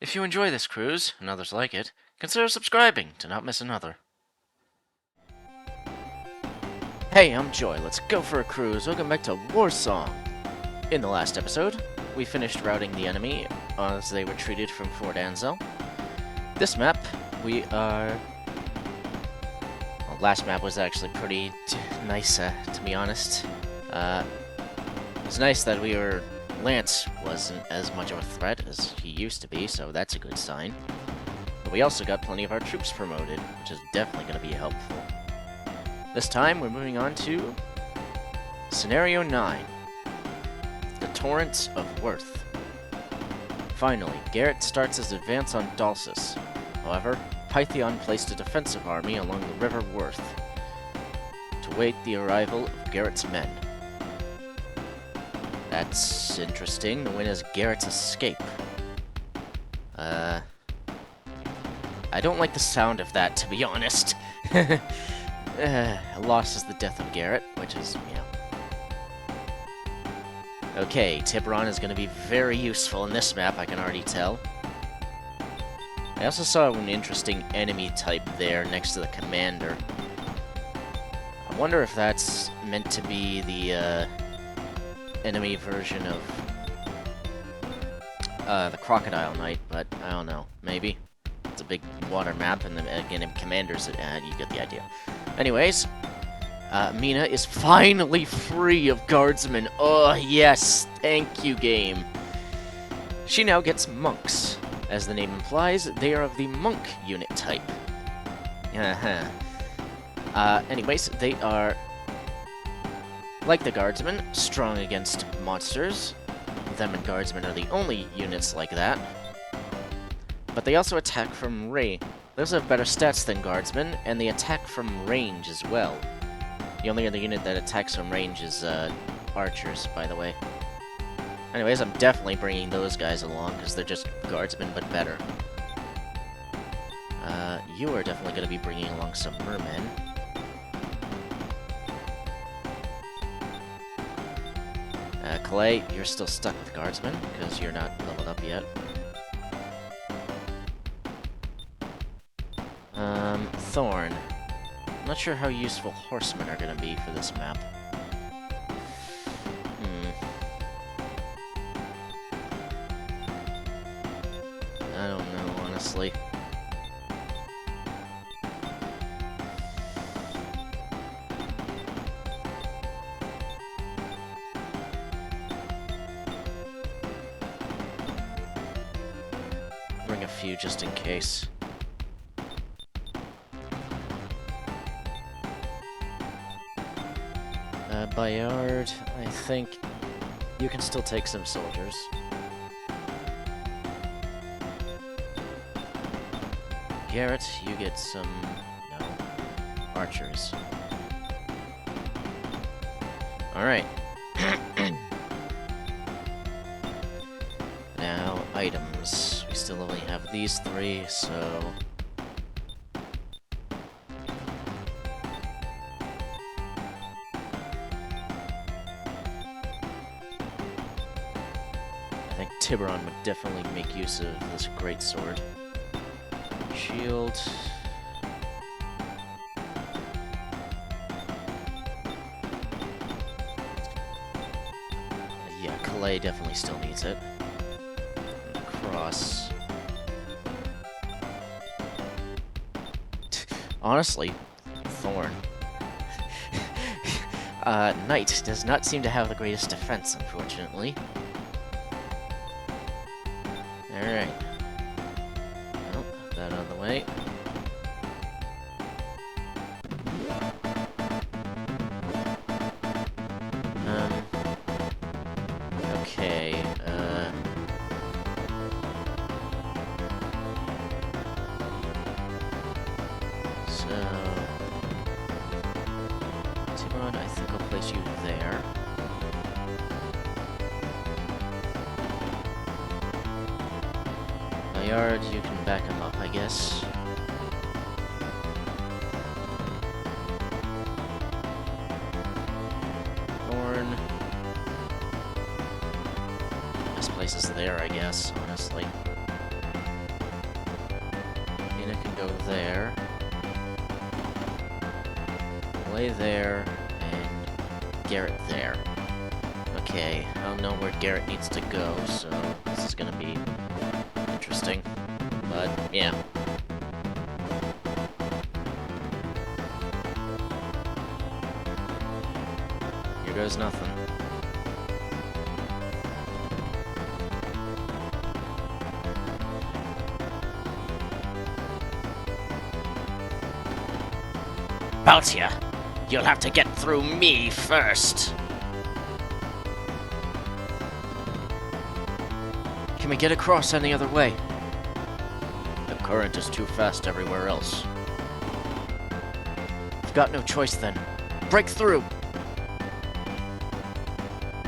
If you enjoy this cruise, and others like it, consider subscribing to not miss another. Hey, I'm Joy. Let's go for a cruise. Welcome back to Warsong. In the last episode, we finished routing the enemy as they retreated from Fort Anzel. This map, we are... Well, last map was actually pretty nice, to be honest. It's nice that Lance wasn't as much of a threat as he used to be, so that's a good sign. But we also got plenty of our troops promoted, which is definitely going to be helpful. This time, we're moving on to Scenario 9. The Torrents of Worth. Finally, Garett starts his advance on Dalsis. However, Pythion placed a defensive army along the River Worth to wait the arrival of Garett's men. That's interesting. The win is Garett's escape. I don't like the sound of that, to be honest. A loss is the death of Garett, which is, Okay, Tiburon is going to be very useful in this map, I can already tell. I also saw an interesting enemy type there next to the commander. I wonder if that's meant to be the, enemy version of the Crocodile Knight, but I don't know. Maybe. It's a big water map, and then again, commanders, you get the idea. Anyways, Mina is finally free of guardsmen. Oh, yes! Thank you, game. She now gets monks. As the name implies, they are of the monk unit type. Anyways, they are, like the guardsmen, strong against monsters. Them and guardsmen are the only units like that. But they also attack from range. Those have better stats than guardsmen, and they attack from range as well. The only other unit that attacks from range is archers, by the way. Anyways, I'm definitely bringing those guys along, because they're just guardsmen, but better. You are definitely going to be bringing along some mermen. Calais, you're still stuck with guardsmen, because you're not leveled up yet. Thorn. I'm not sure how useful horsemen are going to be for this map. I don't know, honestly. Bring a few just in case. Bayard, I think you can still take some soldiers. Garett, you get some, archers. Alright. Now, items. We still only have these three, so... I think Tiburon would definitely make use of this great sword. Shield. Yeah, Calais definitely still needs it. And cross. Honestly, Thorn. Knight does not seem to have the greatest defense, unfortunately. Alright. Well, put that out of the way. Okay, so... Tiburon, I think I'll place you there. Bayard, you can back him up, I guess. Thorn. Best place is there, I guess, honestly. go there. Lay there, and Garett there. Okay, I don't know where Garett needs to go, so this is gonna be interesting. But, yeah. Here goes nothing. About ya! You'll have to get through me first! Can we get across any other way? The current is too fast everywhere else. We've got no choice then. Break through!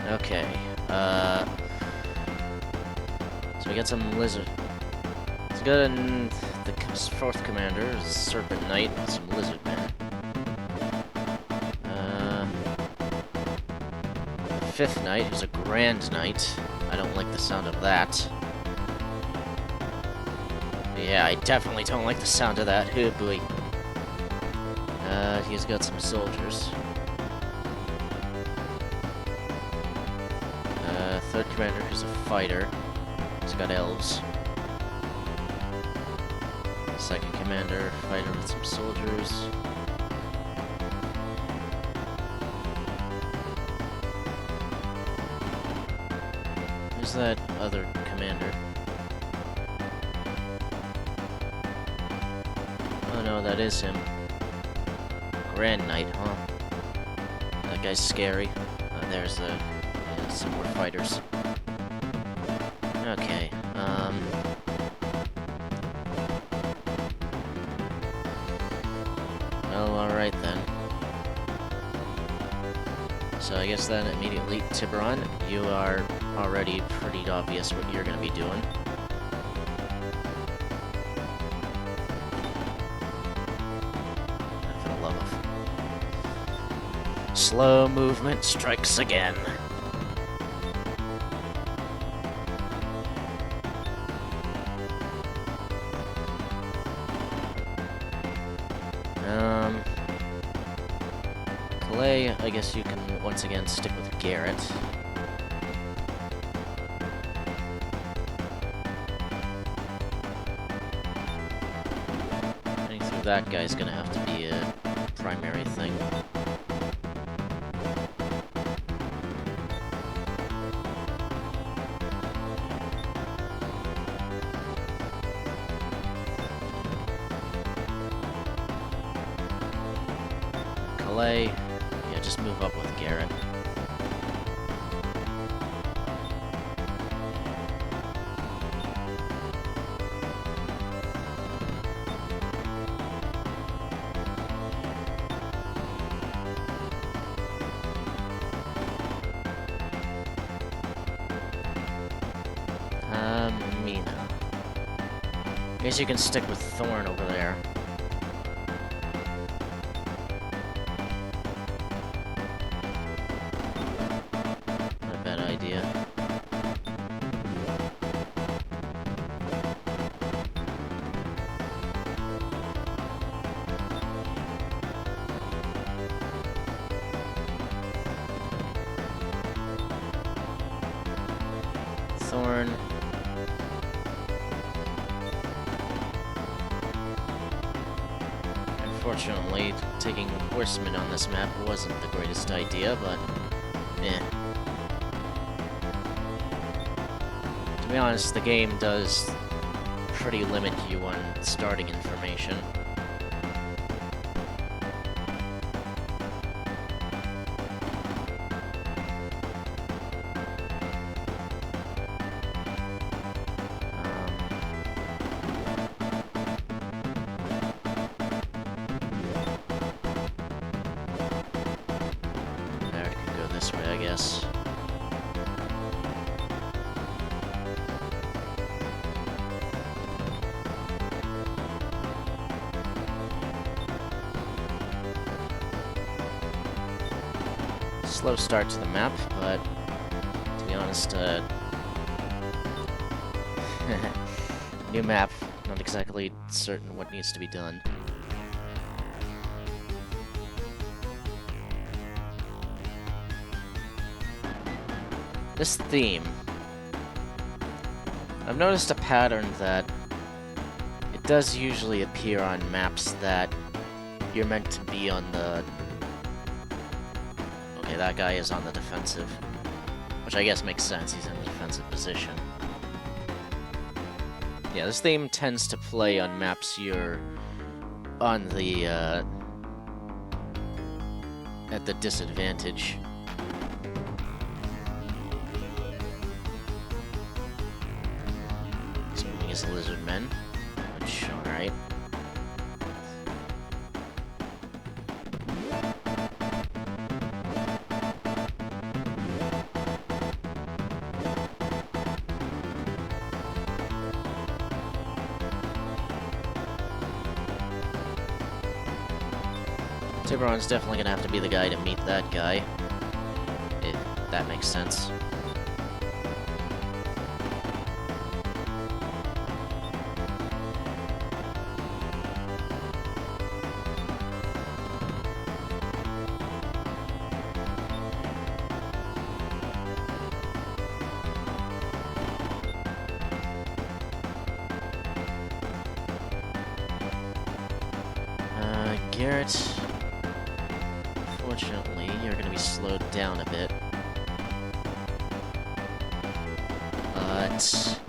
Okay, so we got some lizard. Let's go to the fourth commander, is Serpent Knight, and some lizard men. Fifth Knight, who's a Grand Knight. I don't like the sound of that. Yeah, I definitely don't like the sound of that. Oh boy. He's got some soldiers. Third commander, who's a fighter. He's got elves. Second commander, fighter with some soldiers. Who's that other commander? Oh no, that is him. Grand Knight, huh? That guy's scary. There's some more fighters. Okay, well, alright then. So I guess then immediately, Tiburon, you are already pretty obvious what you're gonna be doing. For the love of... Slow movement strikes again. Calais, I guess you can once again stick with Garett. Getting through that guy's gonna have to be a primary thing. Calais, yeah, just move up with Garett. Mina. I guess you can stick with Thorn over there. Not a bad idea. Thorn. Unfortunately, taking horsemen on this map wasn't the greatest idea, but eh. To be honest, the game does pretty limit you on starting information. This way, I guess. Slow start to the map, but to be honest, new map, Not exactly certain what needs to be done. This theme. I've noticed a pattern that it does usually appear on maps that you're meant to be on the... Okay, that guy is on the defensive. Which I guess makes sense, he's in the defensive position. Yeah, this theme tends to play on maps you're on the, at the disadvantage. He's moving his lizard men, which, alright. Tiburon's definitely gonna have to be the guy to meet that guy, if that makes sense. Garett, unfortunately, you're going to be slowed down a bit. But,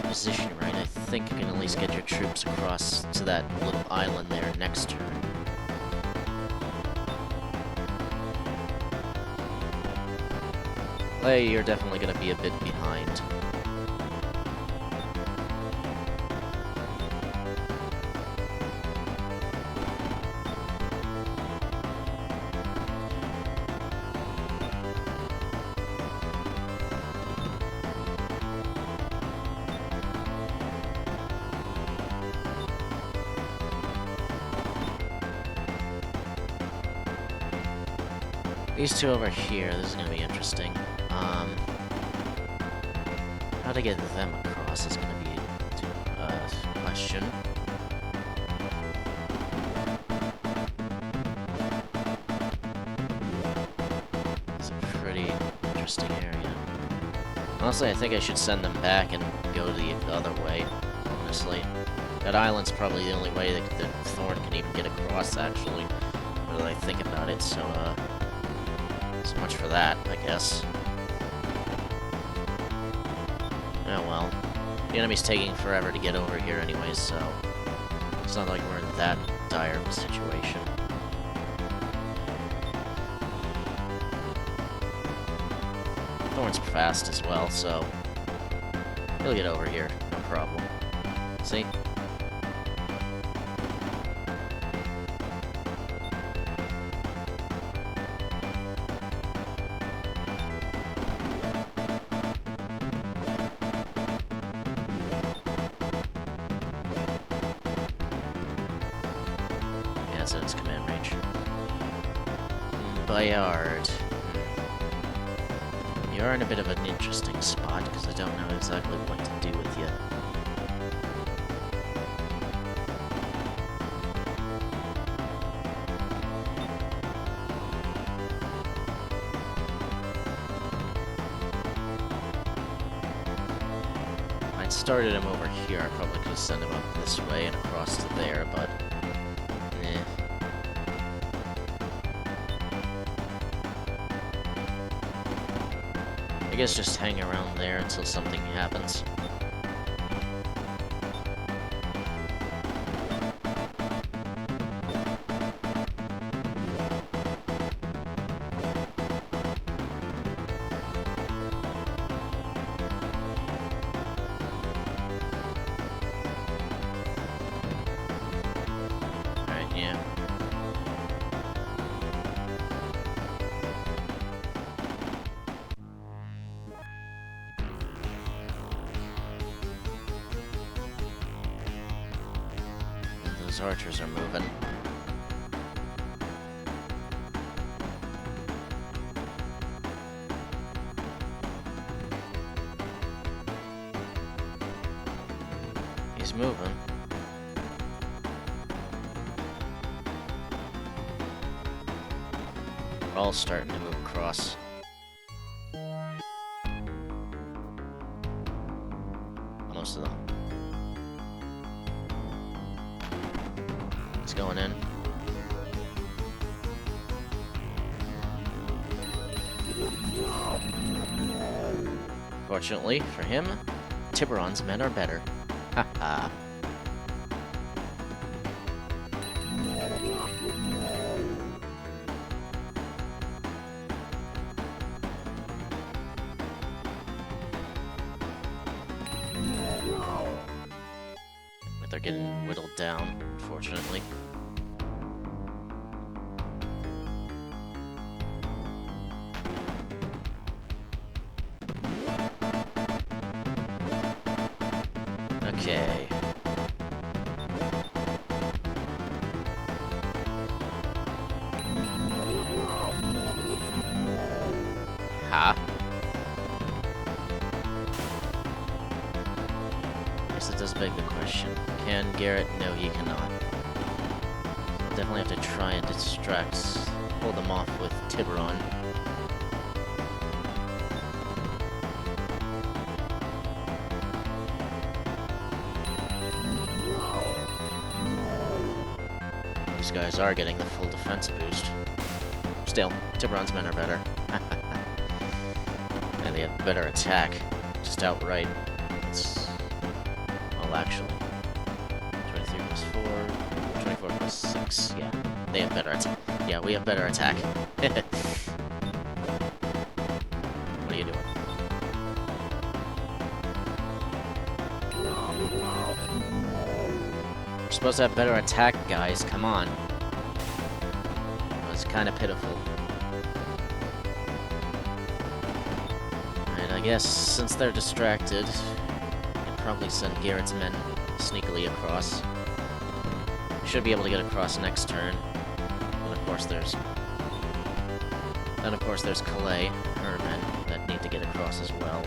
position right, I think you can at least get your troops across to that little island there next turn. Clay, you're definitely going to be a bit behind. These two over here, this is going to be interesting. How to get them across is going to be a question. It's a pretty interesting area. Honestly, I think I should send them back and go the other way, honestly. That island's probably the only way that Thorn can even get across, actually, now that I think about it, so, so much for that, I guess. Oh well. The enemy's taking forever to get over here anyways, so it's not like we're in that dire of a situation. Thorn's fast as well, so he'll get over here, no problem. See? That's in its command range. Bayard. You're in a bit of an interesting spot, because I don't know exactly what to do with you. I'd started him over here, I probably could have sent him up this way and across to there, but... I guess just hang around there until something happens. Alright, yeah. Those archers are moving. He's moving. We're all starting to move across. Most of them. He's going in. Fortunately for him, Tiburon's men are better. Haha. But they're getting whittled down, unfortunately. Okay. Ha. Guess it does beg the question. Can Garett? No, he cannot. Definitely have to try and hold them off with Tiburon. These guys are getting the full defense boost. Still, Tiburon's men are better. And they have better attack. Just outright. Well, actually. 23 plus 4. 24 plus 6. Yeah. They have better attack. Yeah, we have better attack. What are you doing? We're supposed to have better attack, guys. Come on. It was kind of pitiful. And I guess since they're distracted, we can probably send Garett's men sneakily across. We should be able to get across next turn. And of course there's Calais, her men, that need to get across as well.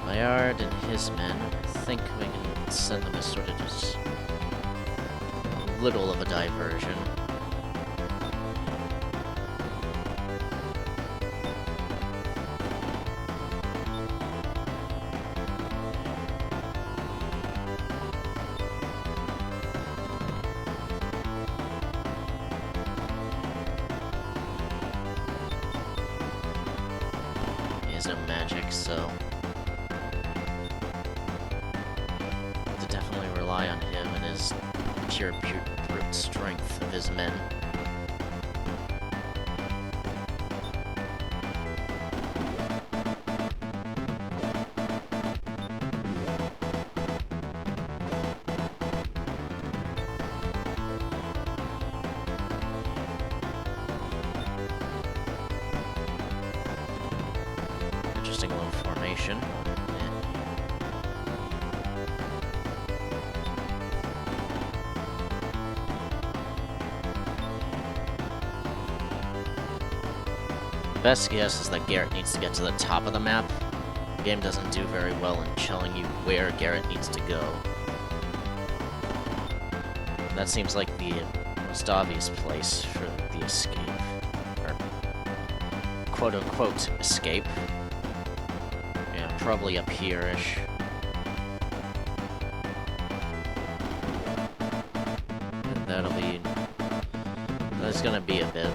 Bayard and his men, I think we can send them as sort of just a little of a diversion. He has no magic, so rely on him and his pure brute strength of his men. Interesting little formation. Best guess is that Garett needs to get to the top of the map. The game doesn't do very well in telling you where Garett needs to go. That seems like the most obvious place for the escape. Or quote-unquote escape. Yeah, probably up here-ish. And that's gonna be a bit.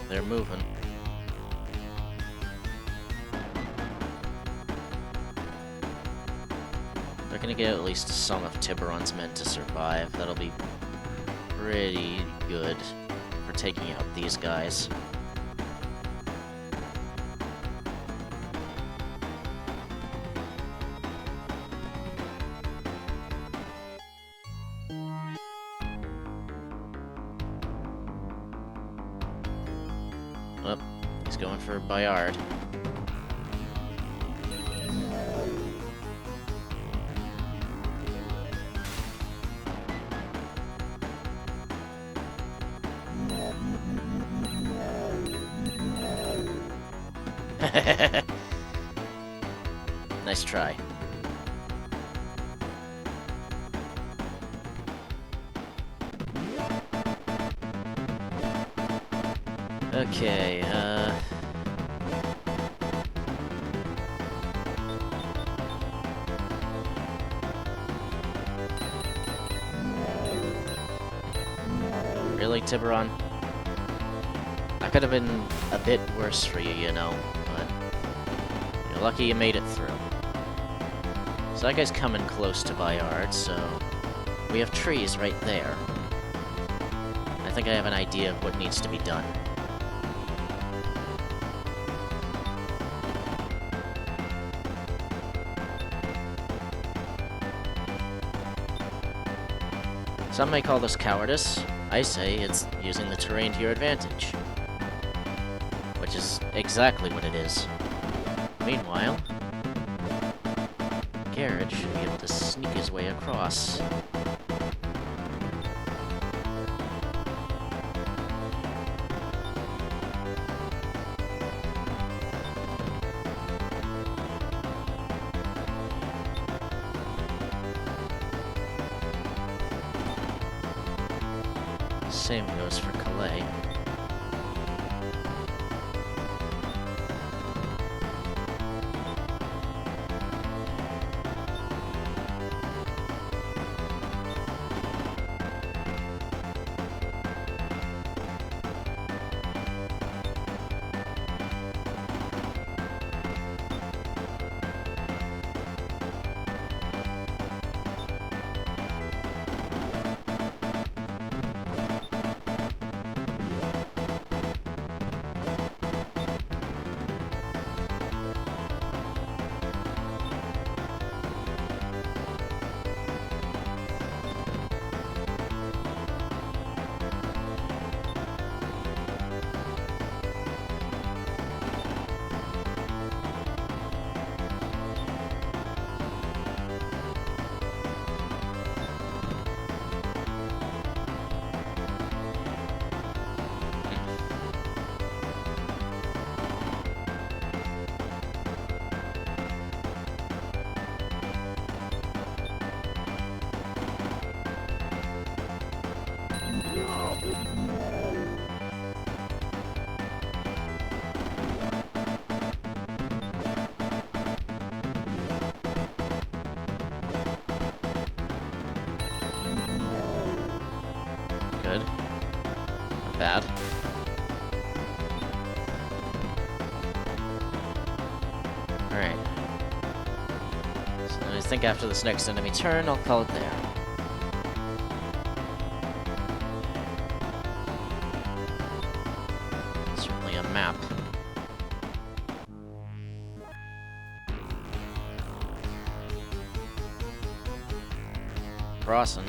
They're moving. They're gonna get at least some of Tiburon's men to survive. That'll be pretty good for taking out these guys. Oh, he's going for Bayard. Nice try. Okay, really, Tiburon? That could have been a bit worse for you, you know, but you're lucky you made it through. So that guy's coming close to Bayard, so we have trees right there. I think I have an idea of what needs to be done. Some may call this cowardice. I say it's using the terrain to your advantage. Which is exactly what it is. Meanwhile, Garett should be able to sneak his way across. Same goes for Calais. Good. Not bad. Alright. So I think after this next enemy turn, I'll call it there. Certainly a map. Crossing.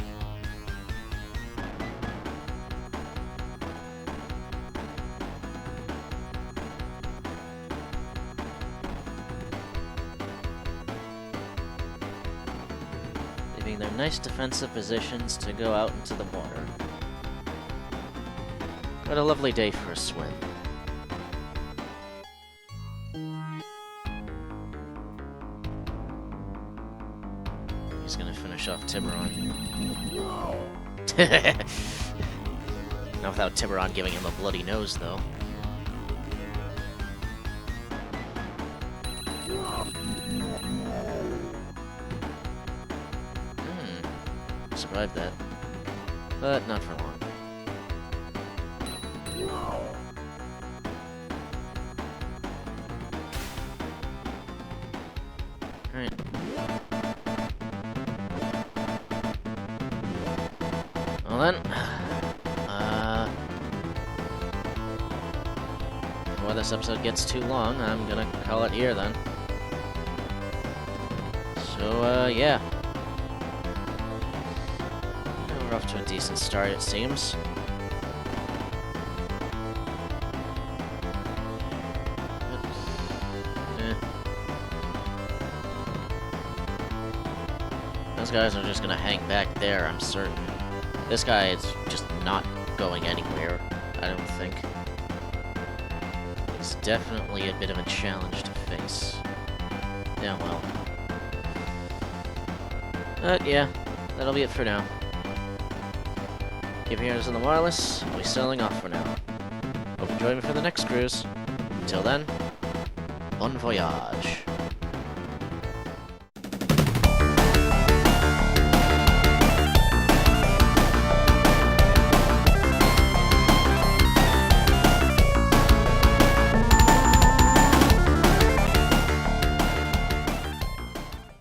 Leaving their nice defensive positions to go out into the water. What a lovely day for a swim. He's gonna finish off Tiburon. Not without Tiburon giving him a bloody nose, though. Survived that. But not for long. Alright. Well then, before this episode gets too long, I'm gonna call it here then. So, yeah. We're off to a decent start, it seems. Those guys are just gonna hang back there, I'm certain. This guy is just not going anywhere, I don't think. It's definitely a bit of a challenge to face. Yeah, well. But yeah, that'll be it for now. Keep your ears on the wireless, I'll be sailing off for now. Hope you join me for the next cruise. Until then, bon voyage.